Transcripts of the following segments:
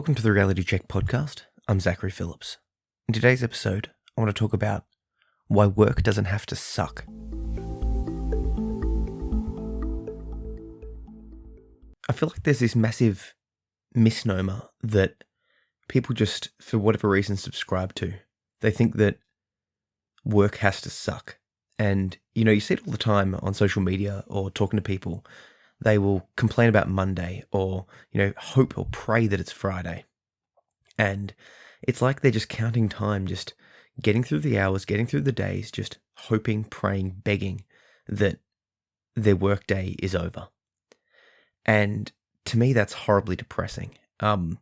Welcome to the Reality Check podcast. I'm Zachary Phillips. In today's episode, I want to talk about why work doesn't have to suck. I feel like there's this massive misnomer that people just, for whatever reason, subscribe to. They think that work has to suck. And, you see it all the time on social media or talking to people. They will complain about Monday or, hope or pray that it's Friday. And it's like they're just counting time, just getting through the hours, getting through the days, just hoping, praying, begging that their workday is over. And to me, that's horribly depressing. And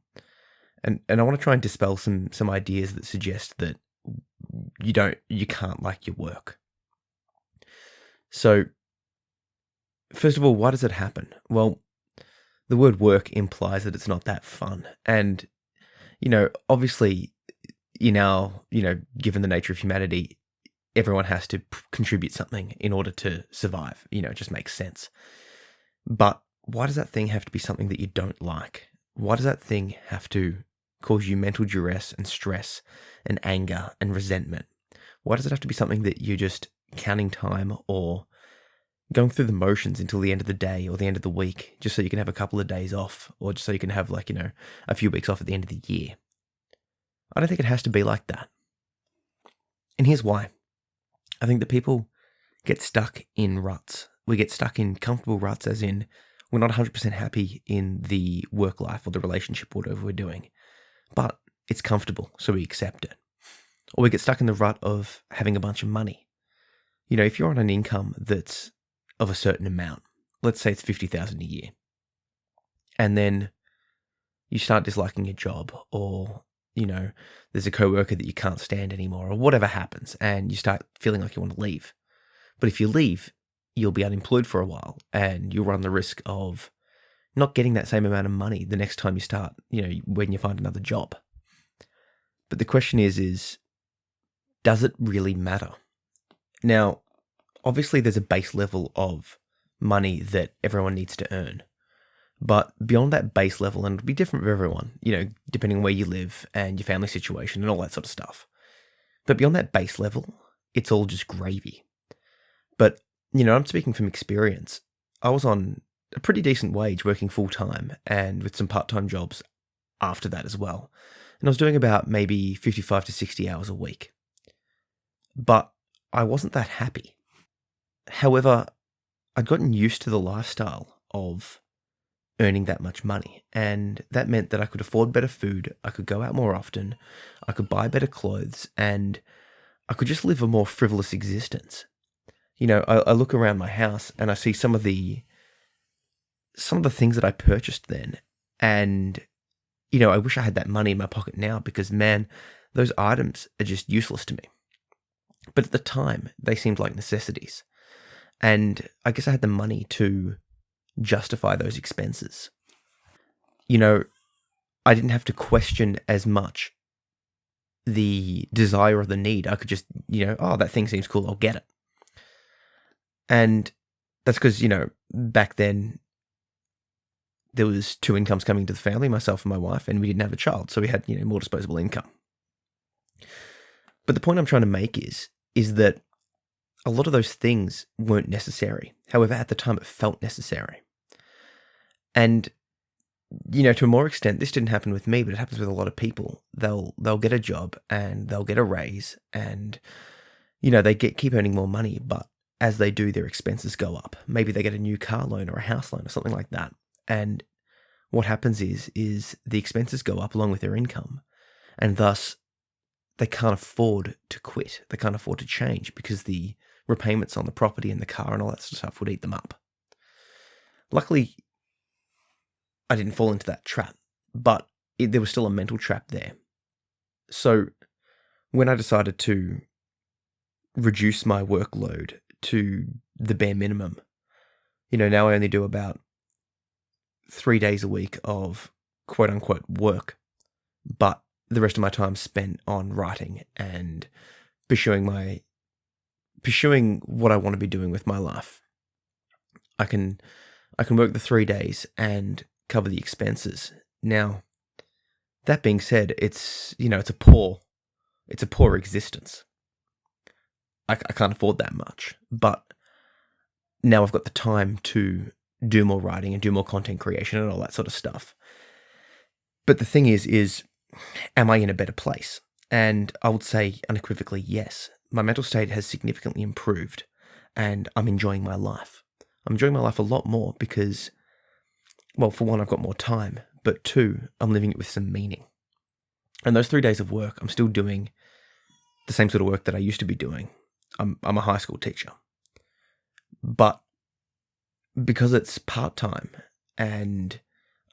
I want to try and dispel some ideas that suggest that you can't like your work. So, first of all, why does it happen? Well, the word work implies that it's not that fun. And, obviously in our, given the nature of humanity, everyone has to contribute something in order to survive. It just makes sense. But why does that thing have to be something that you don't like? Why does that thing have to cause you mental duress and stress and anger and resentment? Why does it have to be something that you're just counting time or going through the motions until the end of the day or the end of the week, just so you can have a couple of days off, or just so you can have a few weeks off at the end of the year? I don't think it has to be like that. And here's why. I think that people get stuck in ruts. We get stuck in comfortable ruts, as in we're not 100% happy in the work life or the relationship, whatever we're doing, but it's comfortable, so we accept it. Or we get stuck in the rut of having a bunch of money. If you're on an income that's of a certain amount, let's say it's $50,000 a year, and then you start disliking your job, or there's a coworker that you can't stand anymore, or whatever happens, and you start feeling like you want to leave. But if you leave, you'll be unemployed for a while, and you'll run the risk of not getting that same amount of money the next time you start, when you find another job. But the question is, does it really matter? Now, obviously there's a base level of money that everyone needs to earn. But beyond that base level, and it'll be different for everyone, depending on where you live and your family situation and all that sort of stuff. But beyond that base level, it's all just gravy. But, I'm speaking from experience. I was on a pretty decent wage working full time and with some part-time jobs after that as well. And I was doing about maybe 55 to 60 hours a week. But I wasn't that happy. However, I'd gotten used to the lifestyle of earning that much money, and that meant that I could afford better food, I could go out more often, I could buy better clothes, and I could just live a more frivolous existence. I look around my house and I see some of the things that I purchased then, and I wish I had that money in my pocket now, because man, those items are just useless to me. But at the time, they seemed like necessities. And I guess I had the money to justify those expenses. I didn't have to question as much the desire or the need. I could just, that thing seems cool, I'll get it. And that's because, back then there was 2 incomes coming to the family, myself and my wife, and we didn't have a child. So we had, more disposable income. But the point I'm trying to make is that a lot of those things weren't necessary. However, at the time it felt necessary. And, to a more extent, this didn't happen with me, but it happens with a lot of people. They'll get a job and they'll get a raise, and, they keep earning more money, but as they do, their expenses go up. Maybe they get a new car loan or a house loan or something like that. And what happens is the expenses go up along with their income, and thus they can't afford to quit. They can't afford to change, because the repayments on the property and the car and all that sort of stuff would eat them up. Luckily, I didn't fall into that trap, but there was still a mental trap there. So when I decided to reduce my workload to the bare minimum, now I only do about 3 days a week of quote unquote work, but the rest of my time spent on writing and pursuing what I want to be doing with my life. I can work the 3 days and cover the expenses. Now, That being said, it's a poor existence. I can't afford that much, but now I've got the time to do more writing and do more content creation and all that sort of stuff. But the thing is, am I in a better place? And I would say unequivocally, yes. My mental state has significantly improved and I'm enjoying my life. I'm enjoying my life a lot more because, well, for one, I've got more time, but two, I'm living it with some meaning. And those 3 days of work, I'm still doing the same sort of work that I used to be doing. I'm a high school teacher. But because it's part-time and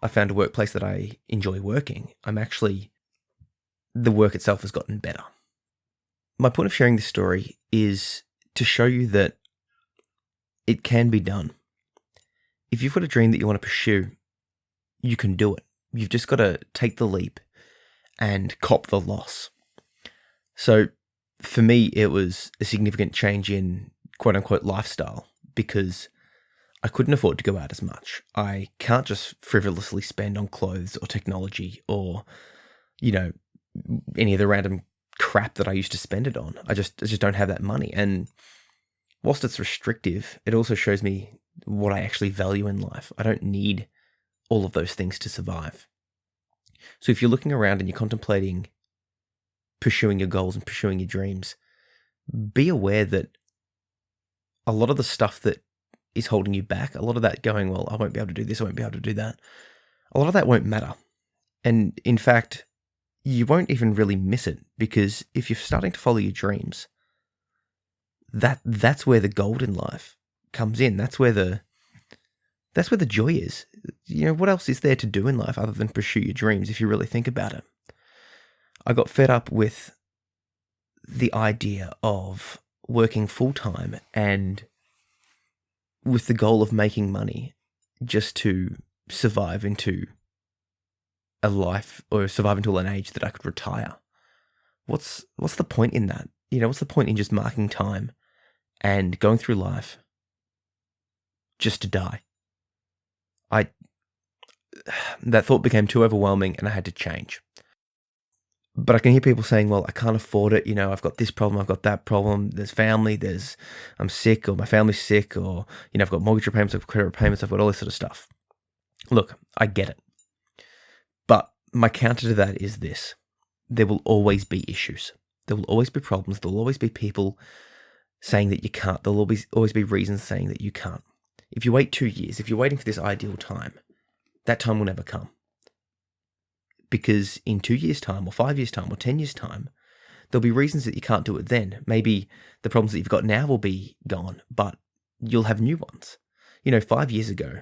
I found a workplace that I enjoy working, the work itself has gotten better. My point of sharing this story is to show you that it can be done. If you've got a dream that you want to pursue, you can do it. You've just got to take the leap and cop the loss. So for me, it was a significant change in quote unquote lifestyle because I couldn't afford to go out as much. I can't just frivolously spend on clothes or technology or, any of the random crap that I used to spend it on. I just don't have that money. And whilst it's restrictive, it also shows me what I actually value in life. I don't need all of those things to survive. So if you're looking around and you're contemplating pursuing your goals and pursuing your dreams, be aware that a lot of the stuff that is holding you back, a lot of that going, well, I won't be able to do this, I won't be able to do that, a lot of that won't matter. And in fact, you won't even really miss it because if you're starting to follow your dreams, that's where the gold in life comes in. That's where the joy is. What else is there to do in life other than pursue your dreams if you really think about it? I got fed up with the idea of working full-time and with the goal of making money just to survive into a life or survive until an age that I could retire. What's the point in that? What's the point in just marking time and going through life just to die? That thought became too overwhelming and I had to change. But I can hear people saying, well, I can't afford it. I've got this problem, I've got that problem. There's family, I'm sick or my family's sick or, I've got mortgage repayments, I've got credit repayments, I've got all this sort of stuff. Look, I get it. But my counter to that is this. There will always be issues. There will always be problems. There will always be people saying that you can't. There will always be reasons saying that you can't. If you wait 2 years, if you're waiting for this ideal time, that time will never come. Because in 2 years' time or 5 years' time or 10 years' time, there'll be reasons that you can't do it then. Maybe the problems that you've got now will be gone, but you'll have new ones. 5 years ago,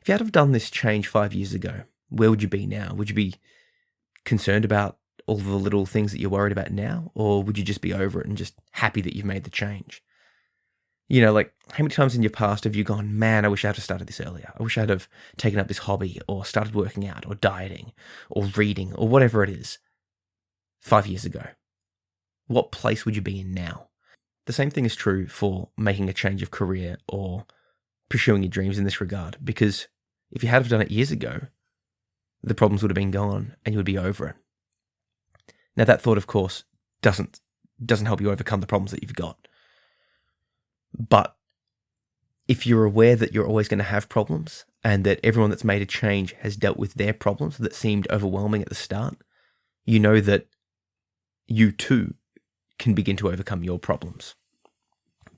if you had have done this change 5 years ago, where would you be now? Would you be concerned about all the little things that you're worried about now? Or would you just be over it and just happy that you've made the change? Like how many times in your past have you gone, man, I wish I had have started this earlier. I wish I'd have taken up this hobby or started working out or dieting or reading or whatever it is 5 years ago. What place would you be in now? The same thing is true for making a change of career or pursuing your dreams in this regard. Because if you had have done it years ago, the problems would have been gone and you would be over it. Now that thought, of course, doesn't help you overcome the problems that you've got. But if you're aware that you're always going to have problems and that everyone that's made a change has dealt with their problems that seemed overwhelming at the start, you know that you too can begin to overcome your problems.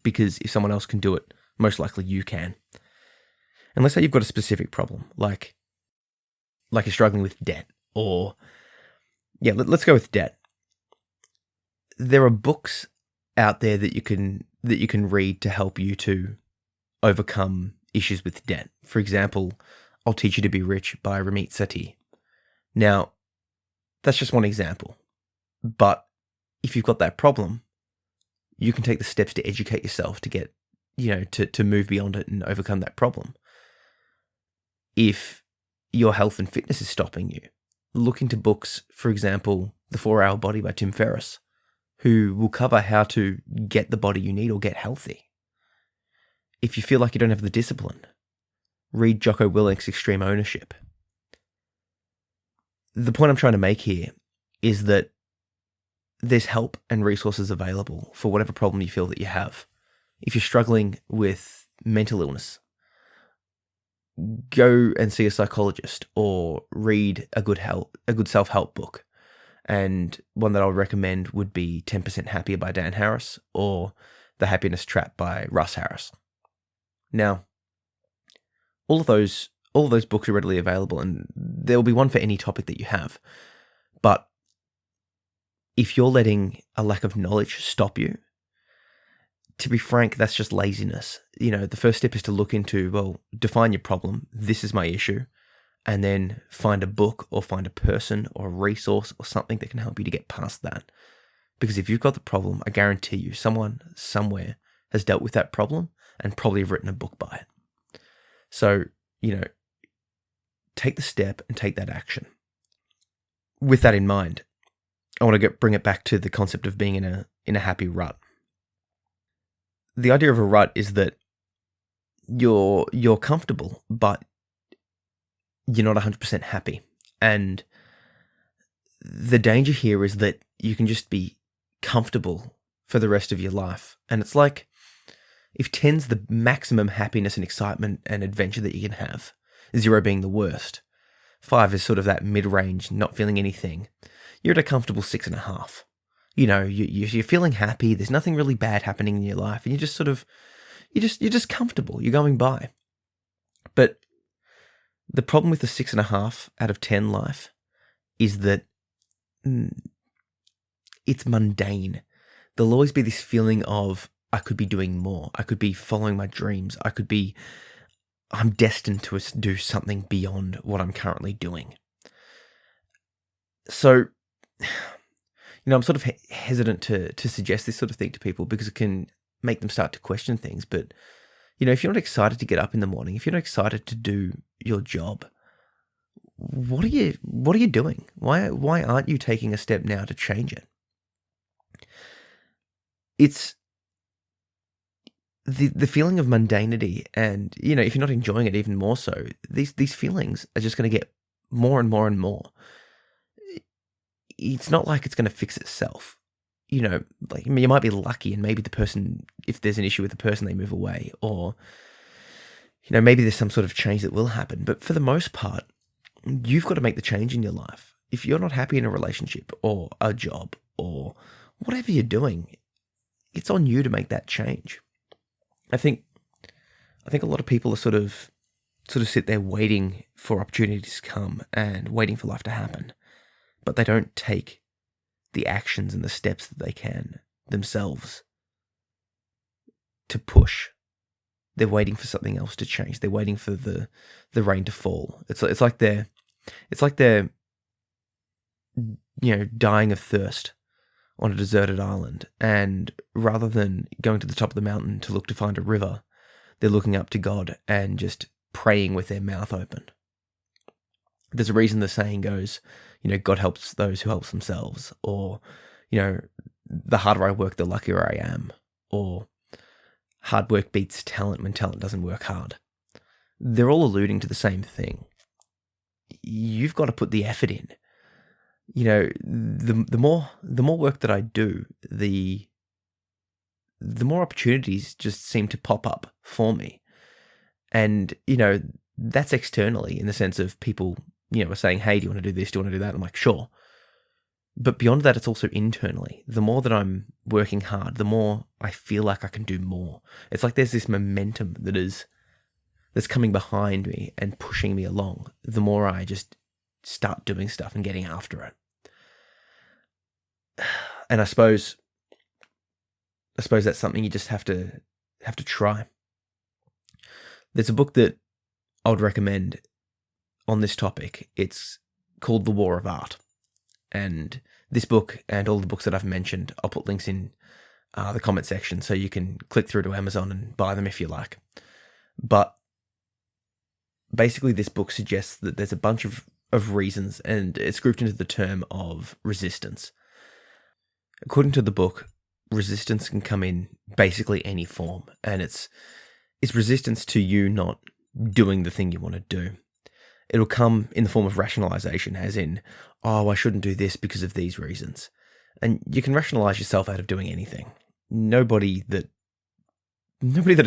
Because if someone else can do it, most likely you can. And let's say you've got a specific problem, like you're struggling with debt or, let's go with debt. There are books out there that you can read to help you to overcome issues with debt. For example, I'll Teach You to Be Rich by Ramit Sethi. Now, that's just one example. But if you've got that problem, you can take the steps to educate yourself to get, to move beyond it and overcome that problem. If your health and fitness is stopping you, look into books, for example, The 4-Hour Body by Tim Ferriss, who will cover how to get the body you need or get healthy. If you feel like you don't have the discipline, read Jocko Willink's Extreme Ownership. the point I'm trying to make here is that there's help and resources available for whatever problem you feel that you have. If you're struggling with mental illness, go and see a psychologist or read a good self-help book. And one that I would recommend would be 10% Happier by Dan Harris or The Happiness Trap by Russ Harris. Now, all of those books are readily available, and there will be one for any topic that you have. But if you're letting a lack of knowledge stop you, to be frank, that's just laziness. The first step is to look into, well, define your problem. This is my issue. And then find a book or find a person or a resource or something that can help you to get past that. Because if you've got the problem, I guarantee you someone somewhere has dealt with that problem and probably have written a book by it. So, take the step and take that action. With that in mind, I want to bring it back to the concept of being in a happy rut. The idea of a rut is that you're comfortable, but you're not 100% happy. And the danger here is that you can just be comfortable for the rest of your life. And it's like, if 10's the maximum happiness and excitement and adventure that you can have, 0 being the worst, 5 is sort of that mid-range, not feeling anything, you're at a comfortable 6.5. You're feeling happy, there's nothing really bad happening in your life, and you're just comfortable, you're going by. But the problem with the 6.5 out of 10 life is that it's mundane. There'll always be this feeling of, I could be doing more. I could be following my dreams. I'm destined to do something beyond what I'm currently doing. So, I'm sort of hesitant to suggest this sort of thing to people because it can make them start to question things. But, if you're not excited to get up in the morning, if you're not excited to do your job, what are you doing? Why aren't you taking a step now to change it? It's the feeling of mundanity, and if you're not enjoying it even more so, these feelings are just going to get more and more and more. It's not like it's going to fix itself. You might be lucky and maybe the person, if there's an issue with the person, they move away, or maybe there's some sort of change that will happen. But for the most part, you've got to make the change in your life. If you're not happy in a relationship or a job or whatever you're doing, it's on you to make that change. I think a lot of people are sort of sit there waiting for opportunities to come and waiting for life to happen, but they don't take the actions and the steps that they can themselves to push. They're waiting for something else to change. They're waiting for the rain to fall. It's like they're dying of thirst on a deserted island, and rather than going to the top of the mountain to look to find a river, they're looking up to God and just praying with their mouth open. There's a reason the saying goes, God helps those who help themselves, or, the harder I work, the luckier I am, or hard work beats talent when talent doesn't work hard. They're all alluding to the same thing. You've got to put the effort in. The more work that I do, the more opportunities just seem to pop up for me. And, that's externally, in the sense of people, are saying, hey, do you want to do this? Do you want to do that? I'm like, sure. But beyond that, it's also internally. The more that I'm working hard, the more I feel like I can do more. It's like there's this momentum that's coming behind me and pushing me along. The more I just start doing stuff and getting after it. And I suppose that's something you just have to try. There's a book that I would recommend on this topic. It's called The War of Art. And this book and all the books that I've mentioned, I'll put links in the comment section so you can click through to Amazon and buy them if you like. But basically this book suggests that there's a bunch of reasons, and it's grouped into the term of resistance. According to the book, resistance can come in basically any form, and it's resistance to you not doing the thing you want to do. It'll come in the form of rationalization, as in, oh, I shouldn't do this because of these reasons. And you can rationalize yourself out of doing anything. Nobody that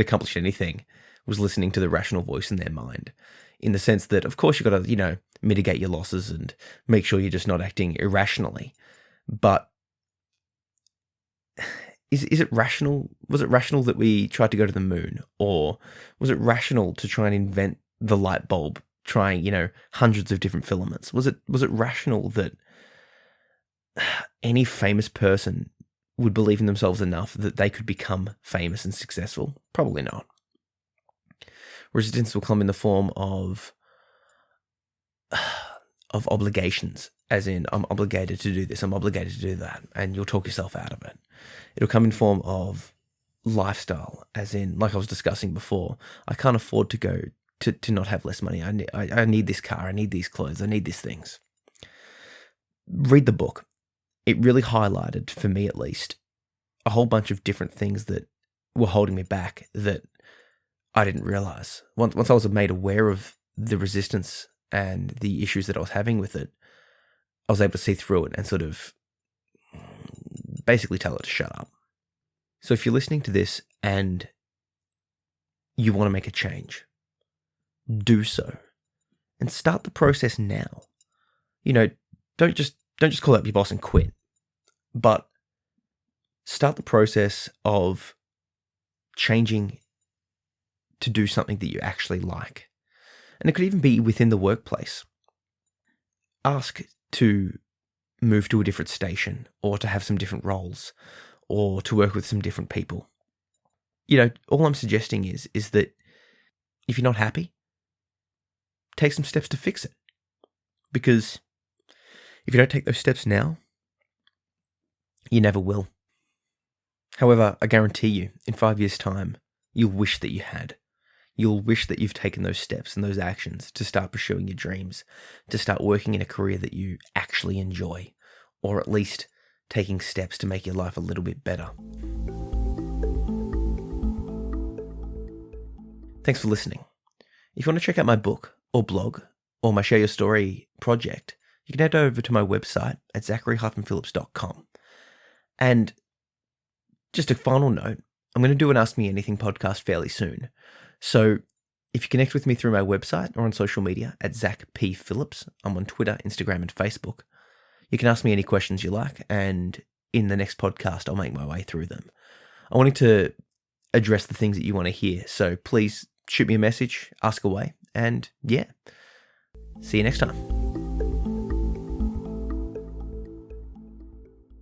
accomplished anything was listening to the rational voice in their mind, in the sense that, of course, you've got to, mitigate your losses and make sure you're just not acting irrationally. But is it rational? Was it rational that we tried to go to the moon? Or was it rational to try and invent the light bulb, trying, hundreds of different filaments? Was it rational that any famous person would believe in themselves enough that they could become famous and successful? Probably not. Resistance will come in the form of obligations, as in, I'm obligated to do this, I'm obligated to do that, and you'll talk yourself out of it. It'll come in form of lifestyle, as in, like I was discussing before, I can't afford to go to not have less money. I need this car, I need these clothes, I need these things. Read the book. It really highlighted, for me at least, a whole bunch of different things that were holding me back that I didn't realize. Once I was made aware of the resistance and the issues that I was having with it, I was able to see through it and sort of basically tell it to shut up. So if you're listening to this and you want to make a change, do so and start the process now. Don't just call up your boss and quit, but start the process of changing to do something that you actually like. And it could even be within the workplace. Ask to move to a different station, or to have some different roles, or to work with some different people. All I'm suggesting is that if you're not happy, take some steps to fix it. Because if you don't take those steps now, you never will. However, I guarantee you, in 5 years' time, you'll wish that you had. You'll wish that you've taken those steps and those actions to start pursuing your dreams, to start working in a career that you actually enjoy, or at least taking steps to make your life a little bit better. Thanks for listening. If you want to check out my book or blog or my Share Your Story project, you can head over to my website at zachary-phillips.com. And just a final note, I'm going to do an Ask Me Anything podcast fairly soon. So if you connect with me through my website or on social media at Zach P. Phillips, I'm on Twitter, Instagram, and Facebook, you can ask me any questions you like, and in the next podcast, I'll make my way through them. I wanted to address the things that you want to hear, so please shoot me a message, ask away, and yeah, see you next time.